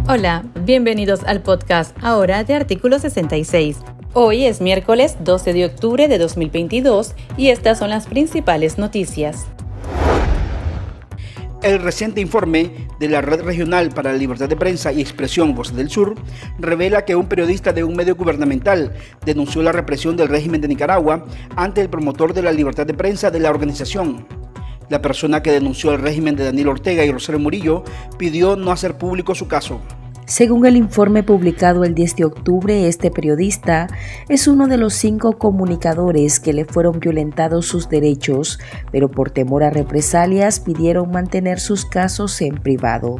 Hola, bienvenidos al podcast Ahora de Artículo 66. Hoy es miércoles 12 de octubre de 2022 y estas son las principales noticias. El reciente informe de la Red Regional para la Libertad de Prensa y Expresión Voces del Sur revela que un periodista de un medio gubernamental denunció la represión del régimen de Nicaragua ante el promotor de la libertad de prensa de la organización. La persona que denunció el régimen de Daniel Ortega y Rosario Murillo pidió no hacer público su caso. Según el informe publicado el 10 de octubre, este periodista es uno de los 5 comunicadores que le fueron violentados sus derechos, pero por temor a represalias pidieron mantener sus casos en privado.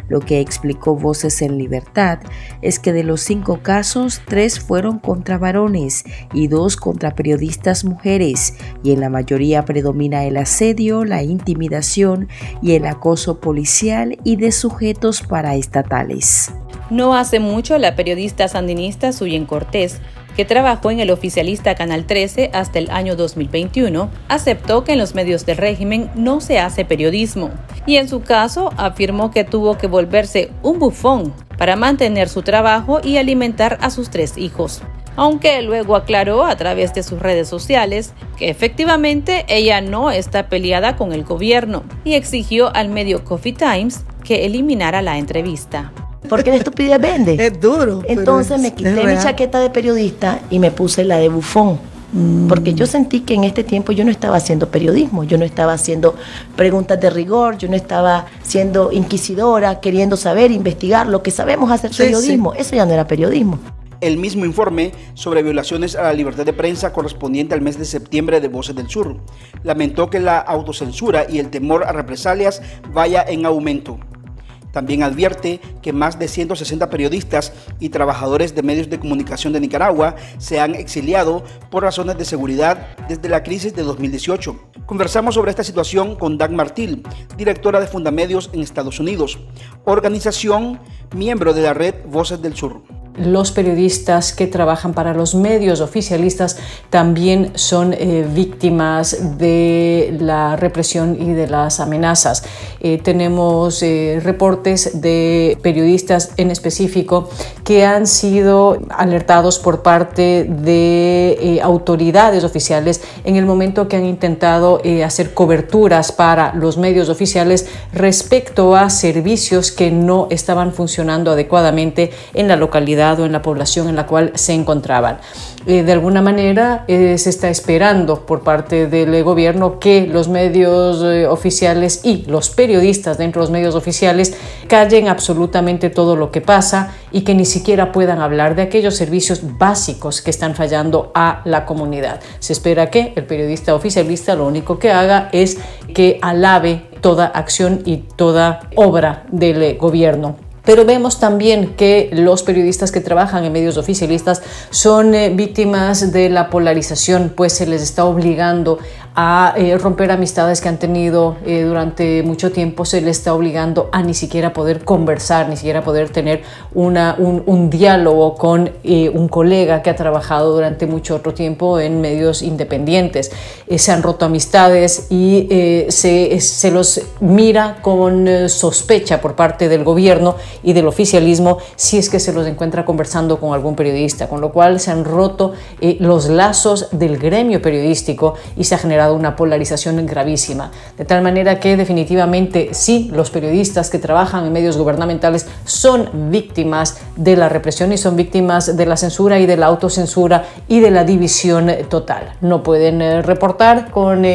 Lo que explicó Voces en Libertad es que de los 5 casos, 3 fueron contra varones y 2 contra periodistas mujeres, y en la mayoría predomina el asedio, la intimidación y el acoso policial y de sujetos paraestatales. No hace mucho, la periodista sandinista Suyen Cortés, que trabajó en el oficialista Canal 13 hasta el año 2021, aceptó que en los medios del régimen no se hace periodismo y en su caso afirmó que tuvo que volverse un bufón para mantener su trabajo y alimentar a sus 3 hijos. Aunque luego aclaró a través de sus redes sociales que efectivamente ella no está peleada con el gobierno y exigió al medio Coffee Times que eliminara la entrevista. Porque la estupidez vende. Es duro. Entonces me quité mi chaqueta de periodista y me puse la de bufón. Porque yo sentí que en este tiempo yo no estaba haciendo periodismo, yo no estaba haciendo preguntas de rigor, yo no estaba siendo inquisidora, queriendo saber, investigar lo que sabemos hacer periodismo. Eso ya no era periodismo. El mismo informe sobre violaciones a la libertad de prensa correspondiente al mes de septiembre de Voces del Sur lamentó que la autocensura y el temor a represalias vaya en aumento. También advierte que más de 160 periodistas y trabajadores de medios de comunicación de Nicaragua se han exiliado por razones de seguridad desde la crisis de 2018. Conversamos sobre esta situación con Dagmar Til, directora de Fundamedios en Estados Unidos, organización miembro de la red Voces del Sur. Los periodistas que trabajan para los medios oficialistas también son víctimas de la represión y de las amenazas. Tenemos reportes de periodistas en específico que han sido alertados por parte de autoridades oficiales en el momento que han intentado hacer coberturas para los medios oficiales respecto a servicios que no estaban funcionando adecuadamente en la localidad o en la población en la cual se encontraban. De alguna manera se está esperando por parte del gobierno que los medios oficiales y los periodistas dentro de los medios oficiales callen absolutamente todo lo que pasa y que ni siquiera puedan hablar de aquellos servicios básicos que están fallando a la comunidad. Se espera que el periodista oficialista lo único que haga es que alabe toda acción y toda obra del gobierno. Pero vemos también que los periodistas que trabajan en medios oficialistas son víctimas de la polarización, pues se les está obligando a romper amistades que han tenido durante mucho tiempo, se les está obligando a ni siquiera poder conversar, ni siquiera poder tener un diálogo con un colega que ha trabajado durante mucho otro tiempo en medios independientes. Se han roto amistades y se los mira con sospecha por parte del gobierno y del oficialismo si es que se los encuentra conversando con algún periodista, con lo cual se han roto los lazos del gremio periodístico y se ha generado una polarización gravísima, de tal manera que definitivamente sí, los periodistas que trabajan en medios gubernamentales son víctimas de la represión y son víctimas de la censura y de la autocensura y de la división total. No pueden reportar con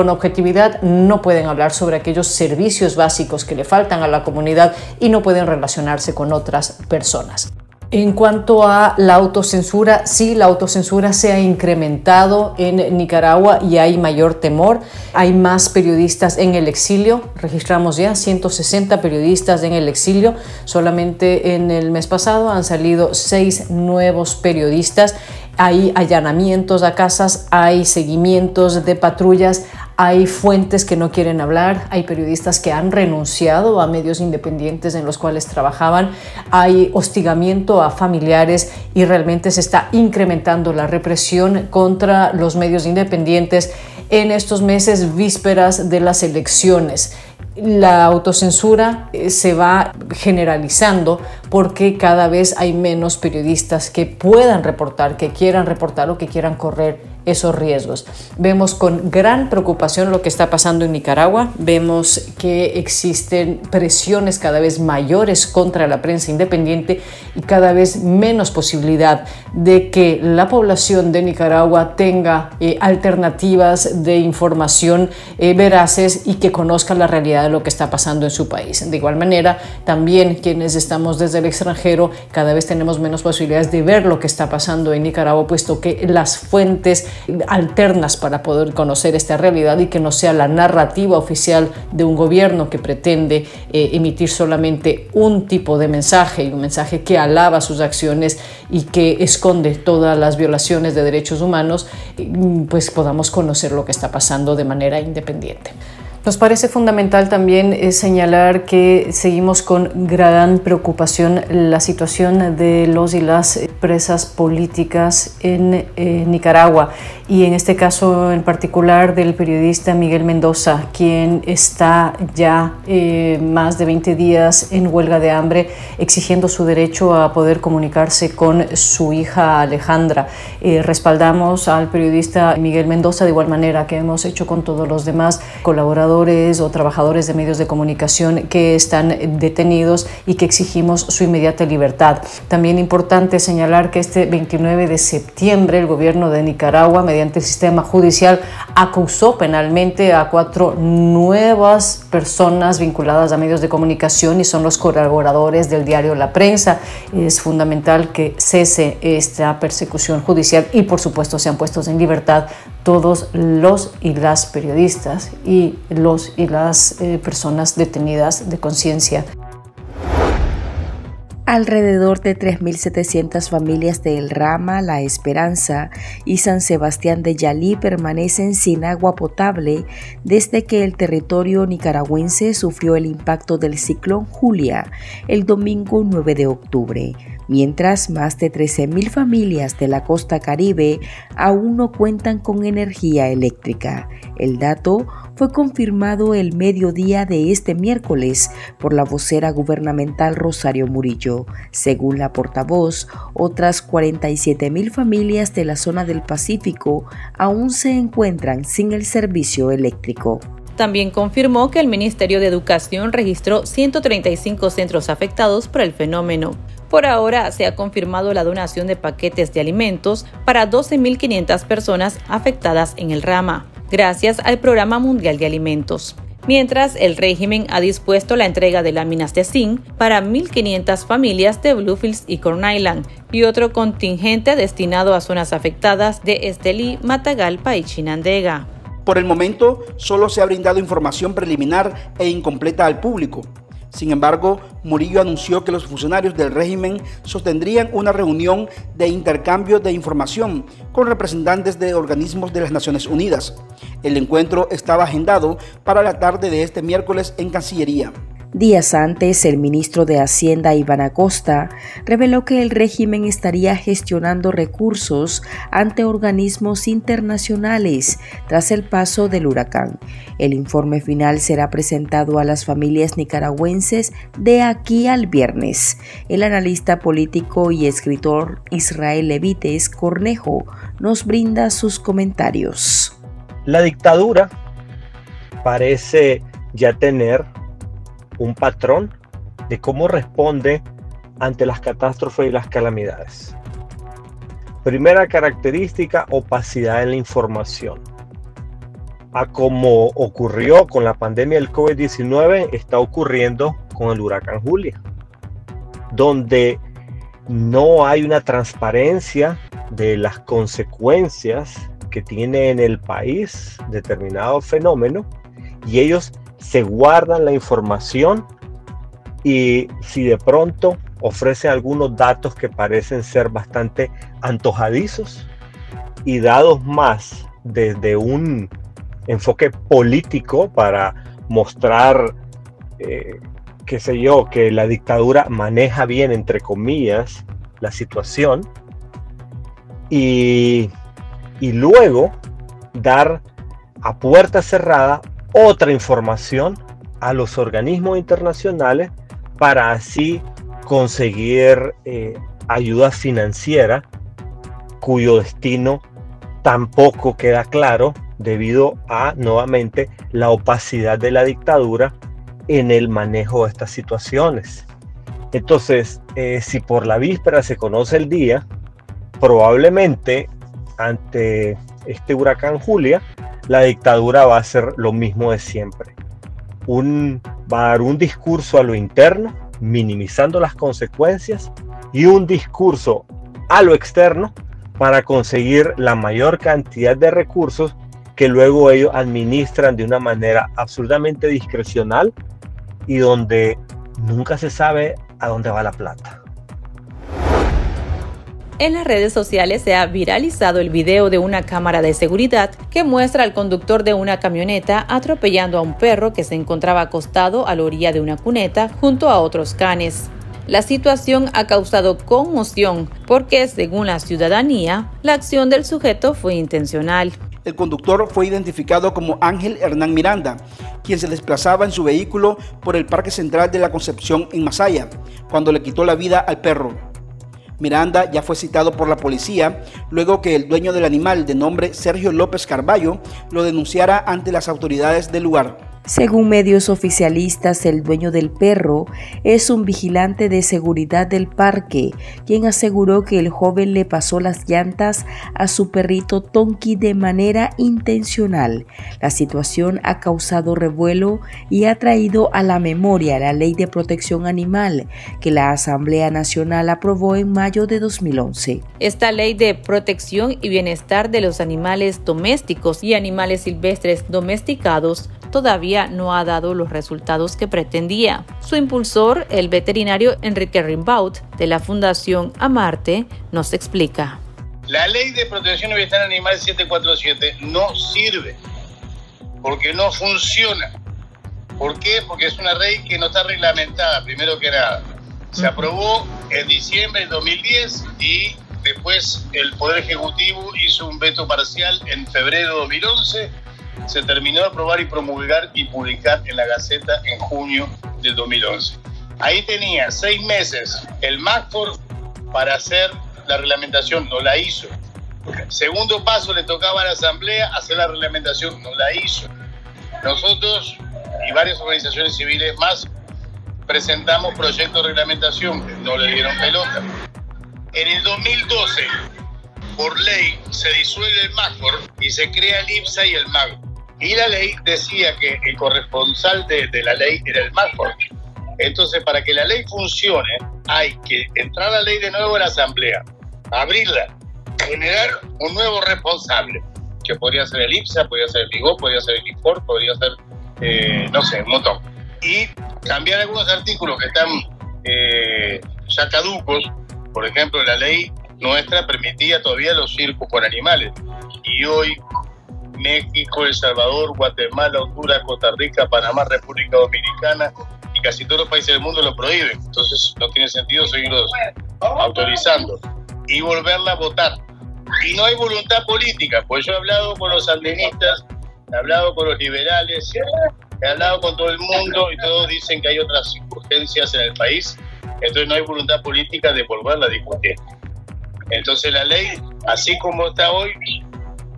objetividad, no pueden hablar sobre aquellos servicios básicos que le faltan a la comunidad y no pueden relacionarse con otras personas. En cuanto a la autocensura, sí, la autocensura se ha incrementado en Nicaragua y hay mayor temor. Hay más periodistas en el exilio. Registramos ya 160 periodistas en el exilio. Solamente en el mes pasado han salido 6 nuevos periodistas. Hay allanamientos a casas, hay seguimientos de patrullas, hay fuentes que no quieren hablar, hay periodistas que han renunciado a medios independientes en los cuales trabajaban, hay hostigamiento a familiares y realmente se está incrementando la represión contra los medios independientes en estos meses vísperas de las elecciones. La autocensura se va generalizando porque cada vez hay menos periodistas que puedan reportar, que quieran reportar o que quieran correr esos riesgos. Vemos con gran preocupación lo que está pasando en Nicaragua. Vemos que existen presiones cada vez mayores contra la prensa independiente y cada vez menos posibilidad de que la población de Nicaragua tenga alternativas de información veraces y que conozca la realidad de lo que está pasando en su país. De igual manera, también quienes estamos desde el extranjero cada vez tenemos menos posibilidades de ver lo que está pasando en Nicaragua, puesto que las fuentes alternas para poder conocer esta realidad y que no sea la narrativa oficial de un gobierno que pretende emitir solamente un tipo de mensaje, y un mensaje que alaba sus acciones y que esconde todas las violaciones de derechos humanos, pues podamos conocer lo que está pasando de manera independiente. Nos parece fundamental también señalar que seguimos con gran preocupación la situación de los y las presas políticas en Nicaragua, y en este caso en particular del periodista Miguel Mendoza, quien está ya más de 20 días en huelga de hambre exigiendo su derecho a poder comunicarse con su hija Alejandra. Respaldamos al periodista Miguel Mendoza de igual manera que hemos hecho con todos los demás colaboradores o trabajadores de medios de comunicación que están detenidos y que exigimos su inmediata libertad. También importante señalar que este 29 de septiembre el gobierno de Nicaragua, mediante el sistema judicial, acusó penalmente a 4 nuevas personas vinculadas a medios de comunicación y son los colaboradores del diario La Prensa. Es fundamental que cese esta persecución judicial y, por supuesto, sean puestos en libertad todos los y las periodistas y los y las personas detenidas de conciencia. Alrededor de 3.700 familias de El Rama, La Esperanza y San Sebastián de Yalí permanecen sin agua potable desde que el territorio nicaragüense sufrió el impacto del ciclón Julia el domingo 9 de octubre, mientras más de 13.000 familias de la costa caribe aún no cuentan con energía eléctrica. El dato fue confirmado el mediodía de este miércoles por la vocera gubernamental Rosario Murillo. Según la portavoz, otras 47.000 familias de la zona del Pacífico aún se encuentran sin el servicio eléctrico. También confirmó que el Ministerio de Educación registró 135 centros afectados por el fenómeno. Por ahora se ha confirmado la donación de paquetes de alimentos para 12.500 personas afectadas en el Rama, gracias al Programa Mundial de Alimentos. Mientras, el régimen ha dispuesto la entrega de láminas de zinc para 1.500 familias de Bluefields y Corn Island y otro contingente destinado a zonas afectadas de Estelí, Matagalpa y Chinandega. Por el momento, solo se ha brindado información preliminar e incompleta al público. Sin embargo, Murillo anunció que los funcionarios del régimen sostendrían una reunión de intercambio de información con representantes de organismos de las Naciones Unidas. El encuentro estaba agendado para la tarde de este miércoles en Cancillería. Días antes, el ministro de Hacienda, Iván Acosta, reveló que el régimen estaría gestionando recursos ante organismos internacionales tras el paso del huracán. El informe final será presentado a las familias nicaragüenses de aquí al viernes. El analista político y escritor Israel Levites Cornejo nos brinda sus comentarios. La dictadura parece ya tener un patrón de cómo responde ante las catástrofes y las calamidades. Primera característica, opacidad en la información. A como ocurrió con la pandemia del COVID-19, está ocurriendo con el huracán Julia, donde no hay una transparencia de las consecuencias que tiene en el país determinado fenómeno, y ellos se guardan la información y si de pronto ofrecen algunos datos que parecen ser bastante antojadizos y dados más desde un enfoque político para mostrar, qué sé yo, que la dictadura maneja bien, entre comillas, la situación, y luego dar a puerta cerrada otra información a los organismos internacionales para así conseguir ayuda financiera cuyo destino tampoco queda claro debido a, nuevamente, la opacidad de la dictadura en el manejo de estas situaciones. Entonces, si por la víspera se conoce el día, probablemente ante este huracán Julia, la dictadura va a hacer lo mismo de siempre. Va a dar un discurso a lo interno, minimizando las consecuencias, y un discurso a lo externo para conseguir la mayor cantidad de recursos que luego ellos administran de una manera absolutamente discrecional y donde nunca se sabe a dónde va la plata. En las redes sociales se ha viralizado el video de una cámara de seguridad que muestra al conductor de una camioneta atropellando a un perro que se encontraba acostado a la orilla de una cuneta junto a otros canes. La situación ha causado conmoción porque, según la ciudadanía, la acción del sujeto fue intencional. El conductor fue identificado como Ángel Hernán Miranda, quien se desplazaba en su vehículo por el Parque Central de la Concepción en Masaya, cuando le quitó la vida al perro. Miranda ya fue citado por la policía luego que el dueño del animal, de nombre Sergio López Carballo, lo denunciara ante las autoridades del lugar. Según medios oficialistas, el dueño del perro es un vigilante de seguridad del parque, quien aseguró que el joven le pasó las llantas a su perrito Tonki de manera intencional. La situación ha causado revuelo y ha traído a la memoria la Ley de Protección Animal, que la Asamblea Nacional aprobó en mayo de 2011. Esta Ley de Protección y Bienestar de los Animales Domésticos y Animales Silvestres Domesticados todavía no ha dado los resultados que pretendía. Su impulsor, el veterinario Enrique Rimbaud, de la Fundación Amarte, nos explica. La Ley de Protección y Bienestar Animal 747 no sirve, porque no funciona. ¿Por qué? Porque es una ley que no está reglamentada, primero que nada. Se aprobó en diciembre del 2010 y después el Poder Ejecutivo hizo un veto parcial en febrero de 2011. Se terminó de aprobar y promulgar y publicar en la Gaceta en junio del 2011. Ahí tenía 6 meses el MACFOR para hacer la reglamentación, no la hizo. Segundo paso, le tocaba a la Asamblea hacer la reglamentación, no la hizo. Nosotros y varias organizaciones civiles más presentamos proyectos de reglamentación, no le dieron pelota. En el 2012, por ley, se disuelve el MACFOR y se crea el IPSA y el MAG. Y la ley decía que el corresponsal de la ley era el MACFOR. Entonces, para que la ley funcione, hay que entrar la ley de nuevo a la Asamblea, abrirla, generar un nuevo responsable, que podría ser el IPSA, podría ser el LIGO, podría ser el IFOR, podría ser, no sé, un montón. Y cambiar algunos artículos que están ya caducos. Por ejemplo, la ley nuestra permitía todavía los circos con animales. Y hoy México, El Salvador, Guatemala, Honduras, Costa Rica, Panamá, República Dominicana y casi todos los países del mundo lo prohíben. Entonces no tiene sentido seguirlos autorizando y volverla a votar. Y no hay voluntad política, pues yo he hablado con los sandinistas, he hablado con los liberales, he hablado con todo el mundo y todos dicen que hay otras circunstancias en el país, entonces no hay voluntad política de volverla a discutir. Entonces la ley, así como está hoy,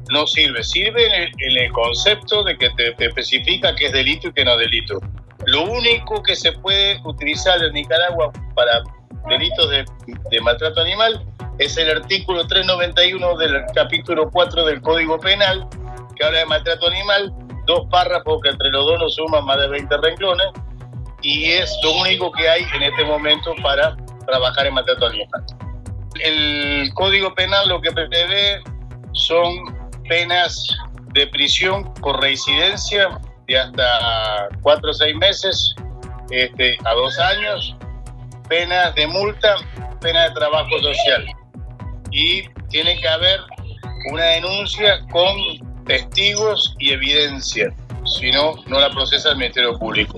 no sirve. Sirve en el concepto de que te especifica qué es delito y qué no es delito. Lo único que se puede utilizar en Nicaragua para delitos de maltrato animal es el artículo 391 del capítulo 4 del Código Penal, que habla de maltrato animal, 2 párrafos que entre los dos no suman más de 20 renglones, y es lo único que hay en este momento para trabajar en maltrato animal. El Código Penal lo que prevé son penas de prisión por reincidencia de hasta 4 o 6 meses a 2 años, penas de multa, penas de trabajo social. Y tiene que haber una denuncia con testigos y evidencia, si no, no la procesa el Ministerio Público.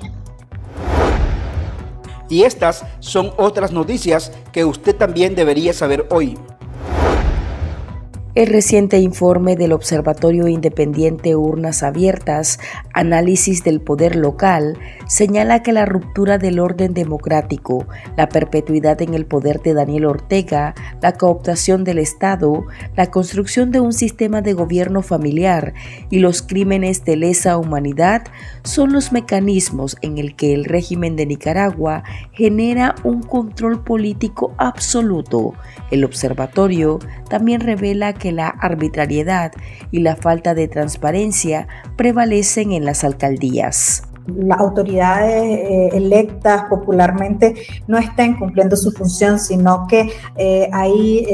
Y estas son otras noticias que usted también debería saber hoy. El reciente informe del Observatorio Independiente Urnas Abiertas, Análisis del Poder Local, señala que la ruptura del orden democrático, la perpetuidad en el poder de Daniel Ortega, la cooptación del Estado, la construcción de un sistema de gobierno familiar y los crímenes de lesa humanidad son los mecanismos en el que el régimen de Nicaragua genera un control político absoluto. El observatorio también revela que la arbitrariedad y la falta de transparencia prevalecen en las alcaldías. Las autoridades electas popularmente no estén cumpliendo su función, sino que hay,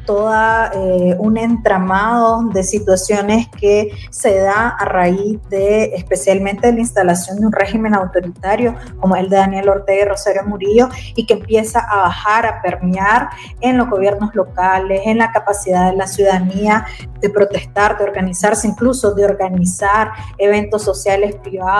toda un entramado de situaciones que se da a raíz de, especialmente de la instalación de un régimen autoritario como el de Daniel Ortega y Rosario Murillo, y que empieza a bajar, a permear en los gobiernos locales, en la capacidad de la ciudadanía de protestar, de organizarse, incluso de organizar eventos sociales privados.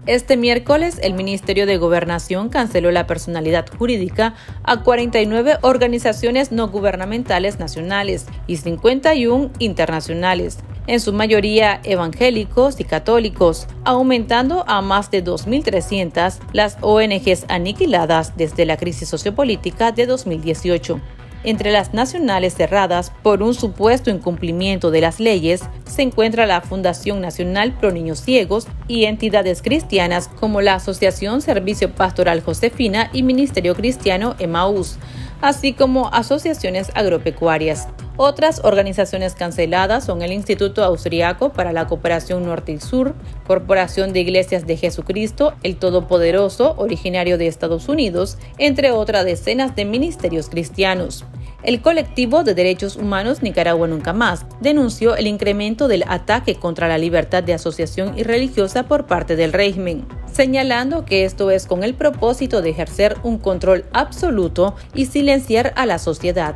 Este miércoles, el Ministerio de Gobernación canceló la personalidad jurídica a 49 organizaciones no gubernamentales nacionales y 51 internacionales, en su mayoría evangélicos y católicos, aumentando a más de 2.300 las ONGs aniquiladas desde la crisis sociopolítica de 2018. Entre las nacionales cerradas por un supuesto incumplimiento de las leyes se encuentra la Fundación Nacional Pro Niños Ciegos y entidades cristianas como la Asociación Servicio Pastoral Josefina y Ministerio Cristiano Emaús, así como asociaciones agropecuarias. Otras organizaciones canceladas son el Instituto Austriaco para la Cooperación Norte y Sur, Corporación de Iglesias de Jesucristo, el Todopoderoso, originario de Estados Unidos, entre otras decenas de ministerios cristianos. El colectivo de derechos humanos Nicaragua Nunca Más denunció el incremento del ataque contra la libertad de asociación y religiosa por parte del régimen, señalando que esto es con el propósito de ejercer un control absoluto y silenciar a la sociedad.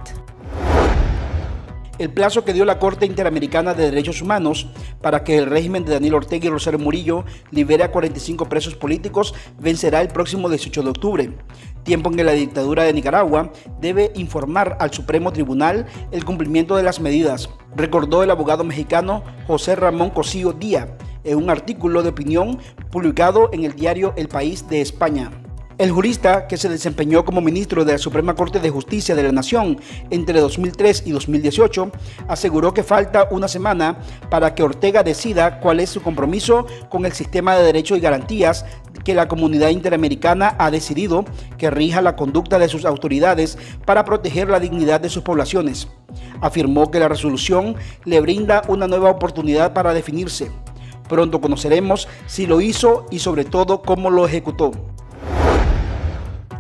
El plazo que dio la Corte Interamericana de Derechos Humanos para que el régimen de Daniel Ortega y Rosario Murillo libere a 45 presos políticos vencerá el próximo 18 de octubre, tiempo en que la dictadura de Nicaragua debe informar al Supremo Tribunal el cumplimiento de las medidas, recordó el abogado mexicano José Ramón Cosío Díaz en un artículo de opinión publicado en el diario El País de España. El jurista, que se desempeñó como ministro de la Suprema Corte de Justicia de la Nación entre 2003 y 2018, aseguró que falta una semana para que Ortega decida cuál es su compromiso con el sistema de derechos y garantías que la comunidad interamericana ha decidido que rija la conducta de sus autoridades para proteger la dignidad de sus poblaciones. Afirmó que la resolución le brinda una nueva oportunidad para definirse. Pronto conoceremos si lo hizo y sobre todo cómo lo ejecutó.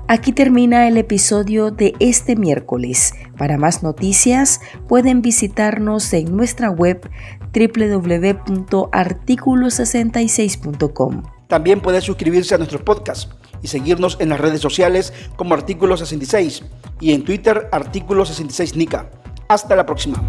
Aquí termina el episodio de este miércoles. Para más noticias pueden visitarnos en nuestra web www.articulo66.com. También pueden suscribirse a nuestros podcasts y seguirnos en las redes sociales como Artículo 66 y en Twitter Artículo 66 Nica. Hasta la próxima.